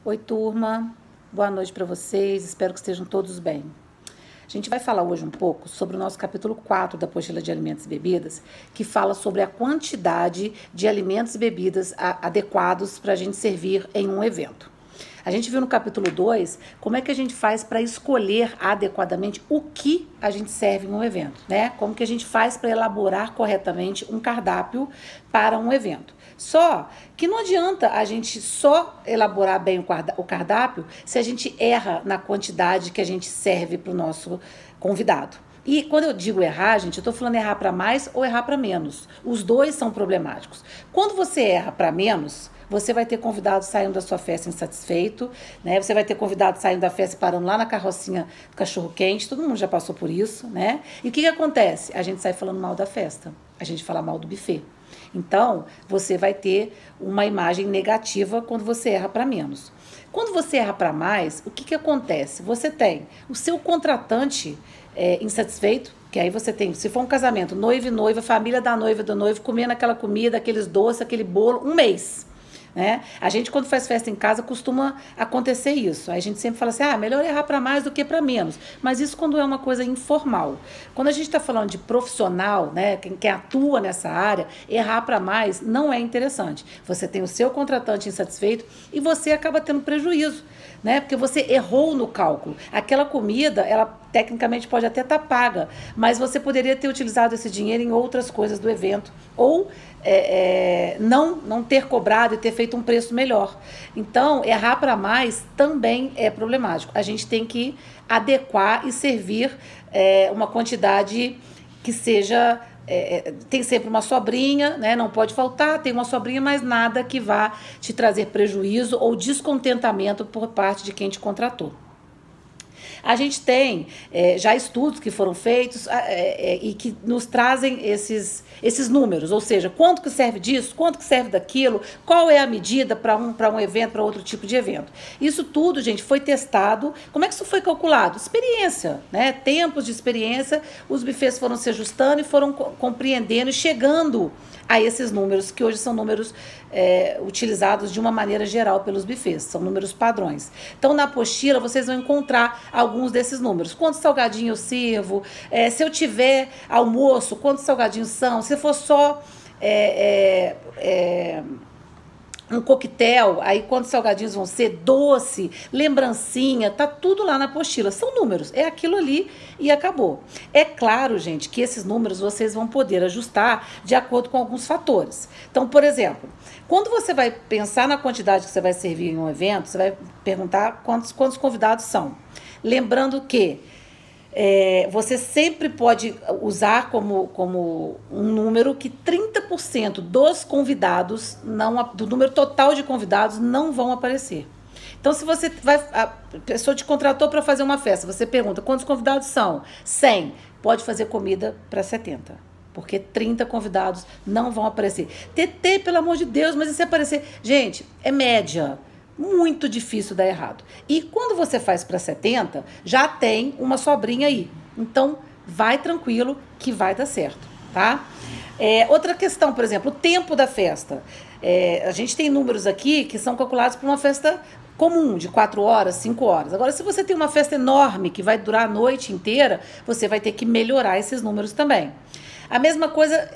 Oi, turma. Boa noite para vocês. Espero que estejam todos bem. A gente vai falar hoje um pouco sobre o nosso capítulo 4 da apostila de alimentos e bebidas, que fala sobre a quantidade de alimentos e bebidas adequados para a gente servir em um evento. A gente viu no capítulo 2 como é que a gente faz para escolher adequadamente o que a gente serve em um evento, né? Como que a gente faz para elaborar corretamente um cardápio para um evento. Só que não adianta a gente só elaborar bem o cardápio se a gente erra na quantidade que a gente serve para o nosso convidado. E quando eu digo errar, gente, eu estou falando errar para mais ou errar para menos. Os dois são problemáticos. Quando você erra para menos, você vai ter convidado saindo da sua festa insatisfeito, né? Você vai ter convidado saindo da festa parando lá na carrocinha do cachorro-quente, todo mundo já passou por isso, né? E o que acontece? A gente sai falando mal da festa, a gente fala mal do buffet. Então, você vai ter uma imagem negativa quando você erra para menos. Quando você erra para mais, o que acontece? Você tem o seu contratante insatisfeito, que aí você tem, se for um casamento, noivo e noiva, família da noiva e do noivo, comendo aquela comida, aqueles doces, aquele bolo, um mês. Né? A gente, quando faz festa em casa, costuma acontecer isso. Aí a gente sempre fala assim, melhor errar para mais do que para menos. Mas isso quando é uma coisa informal. Quando a gente está falando de profissional, né, quem atua nessa área, errar para mais não é interessante. Você tem o seu contratante insatisfeito e você acaba tendo prejuízo, né? Porque você errou no cálculo. Aquela comida, ela tecnicamente pode até estar paga, mas você poderia ter utilizado esse dinheiro em outras coisas do evento. Ou não ter cobrado e ter feito um preço melhor. Então, errar para mais também é problemático. A gente tem que adequar e servir uma quantidade que seja... tem sempre uma sobrinha, né? Não pode faltar, tem uma sobrinha, mas nada que vá te trazer prejuízo ou descontentamento por parte de quem te contratou. A gente tem já estudos que foram feitos e que nos trazem esses números, ou seja, quanto que serve disso, quanto que serve daquilo, qual é a medida para um evento, para outro tipo de evento. Isso tudo, gente, foi testado. Como é que isso foi calculado? Experiência, né? Tempos de experiência, os buffets foram se ajustando e foram compreendendo e chegando a esses números, que hoje são números utilizados de uma maneira geral pelos buffets, são números padrões. Então, na apostila, vocês vão encontrar alguns desses números. Quantos salgadinhos eu sirvo? Se eu tiver almoço, quantos salgadinhos são? Se for só um coquetel, aí quantos salgadinhos vão ser, doce, lembrancinha, tá tudo lá na apostila. São números, é aquilo ali e acabou. É claro, gente, que esses números vocês vão poder ajustar de acordo com alguns fatores. Então, por exemplo, quando você vai pensar na quantidade que você vai servir em um evento, você vai perguntar quantos convidados são. Lembrando que você sempre pode usar como um número que 30% dos convidados, do número total de convidados, não vão aparecer. Então, se você a pessoa te contratou para fazer uma festa, você pergunta quantos convidados são? 100. Pode fazer comida para 70. Porque 30 convidados não vão aparecer. TT, pelo amor de Deus, mas e se aparecer? Gente, é média. Muito difícil dar errado. E quando você faz para 70, já tem uma sobrinha aí. Então, vai tranquilo que vai dar certo, tá? Outra questão, por exemplo, o tempo da festa. A gente tem números aqui que são calculados para uma festa comum, de 4 horas, 5 horas. Agora, se você tem uma festa enorme que vai durar a noite inteira, você vai ter que melhorar esses números também. A mesma coisa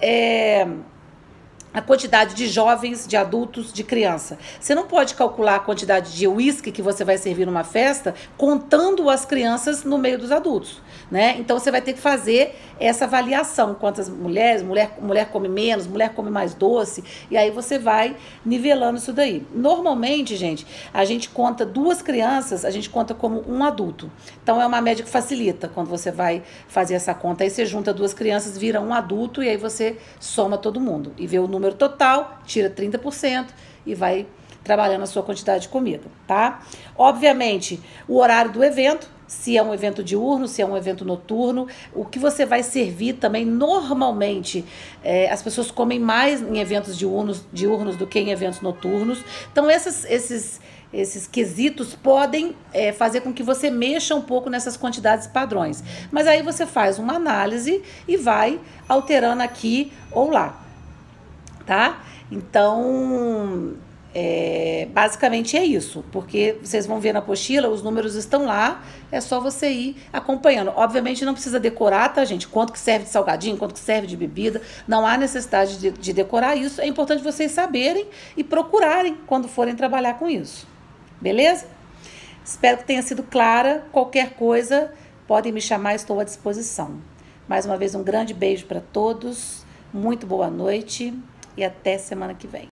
a quantidade de jovens, de adultos, de criança. Você não pode calcular a quantidade de uísque que você vai servir numa festa contando as crianças no meio dos adultos, né? Então, você vai ter que fazer essa avaliação. Quantas mulheres, mulher come menos, mulher come mais doce, e aí você vai nivelando isso daí. Normalmente, gente, a gente conta 2 crianças, a gente conta como um adulto. Então, é uma média que facilita quando você vai fazer essa conta. Aí você junta 2 crianças, vira um adulto, e aí você soma todo mundo e vê o número total, tira 30% e vai trabalhando a sua quantidade de comida, tá? Obviamente, o horário do evento, se é um evento diurno, se é um evento noturno, o que você vai servir também, normalmente, as pessoas comem mais em eventos diurnos do que em eventos noturnos. Então, esses quesitos podem fazer com que você mexa um pouco nessas quantidades padrões. Mas aí você faz uma análise e vai alterando aqui ou lá. Tá? Então, Basicamente é isso, porque vocês vão ver na apostila, os números estão lá, é só você ir acompanhando. Obviamente não precisa decorar, tá, gente? Quanto que serve de salgadinho, quanto que serve de bebida, não há necessidade de decorar isso, é importante vocês saberem e procurarem quando forem trabalhar com isso, beleza? Espero que tenha sido clara, qualquer coisa, podem me chamar, estou à disposição. Mais uma vez, um grande beijo para todos, muito boa noite e até semana que vem.